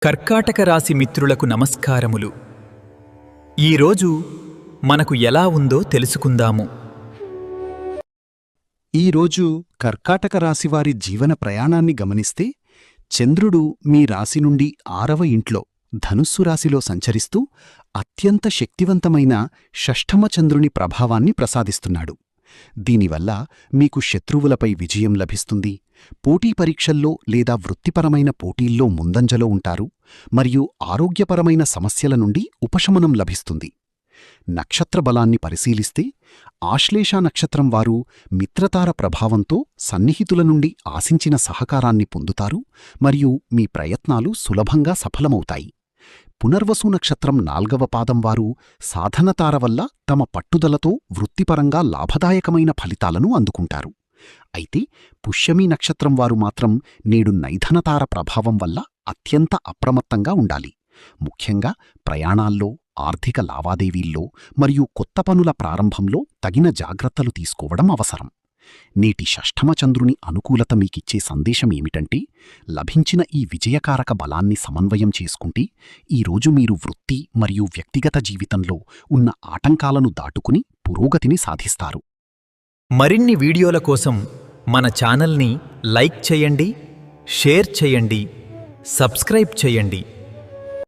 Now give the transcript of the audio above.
కర్కాటక రాశి మిత్రులకు నమస్కారములు. ఈరోజు మనకు ఎలా ఉందో తెలుసుకుందాము. ఈరోజు కర్కాటక రాశివారి జీవన ప్రయాణాన్ని గమనిస్తే చంద్రుడు మీ రాశి నుండి 6వ ఇంట్లో ధనుస్సు రాశిలో సంచరిస్తూ అత్యంత శక్తివంతమైన షష్ఠమ చంద్రుని ప్రభావాన్ని ప్రసాదిస్తున్నాడు. దీనివల్ల మీకు శత్రువులపై విజయం లభిస్తుంది, పోటీ పరీక్షల్లో లేదా వృత్తిపరమైన పోటీల్లో ముందంజలో ఉంటారు, మరియు ఆరోగ్యపరమైన సమస్యల నుండి ఉపశమనం లభిస్తుంది. నక్షత్ర బలాన్ని పరిశీలిస్తే ఆశ్లేష నక్షత్రం వారు మిత్రతార ప్రభావంతో సన్నిహితుల నుండి ఆశించిన సహకారాన్ని పొందుతారు మరియు మీ ప్రయత్నాలు సులభంగా సఫలమవుతాయి. పునర్వసు నక్షత్రం 4వ పాదం వారు సాధనతార వల్ల తమ పట్టుదలతో వృత్తిపరంగా లాభదాయకమైన ఫలితాలను అందుకుంటారు. అయితే పుష్యమీ నక్షత్రం వారు మాత్రం నేడు నైధనతార ప్రభావం వల్ల అత్యంత అప్రమత్తంగా ఉండాలి. ముఖ్యంగా ప్రయాణాల్లో, ఆర్థిక లావాదేవీల్లో మరియు కొత్త పనుల ప్రారంభంలో తగిన జాగ్రత్తలు తీసుకోవడం అవసరం. నేటి షష్ఠమ చంద్రుని అనుకూలత మీకిచ్చే సందేశమేమిటంటే, లభించిన ఈ విజయకారక బలాన్ని సమన్వయం చేసుకుంటే ఈరోజు మీరు వృత్తి మరియు వ్యక్తిగత జీవితంలో ఉన్న ఆటంకాలను దాటుకుని పురోగతిని సాధిస్తారు. మరిన్ని వీడియోల కోసం మన ఛానల్ని లైక్ చేయండి, షేర్ చేయండి, సబ్స్క్రైబ్ చేయండి.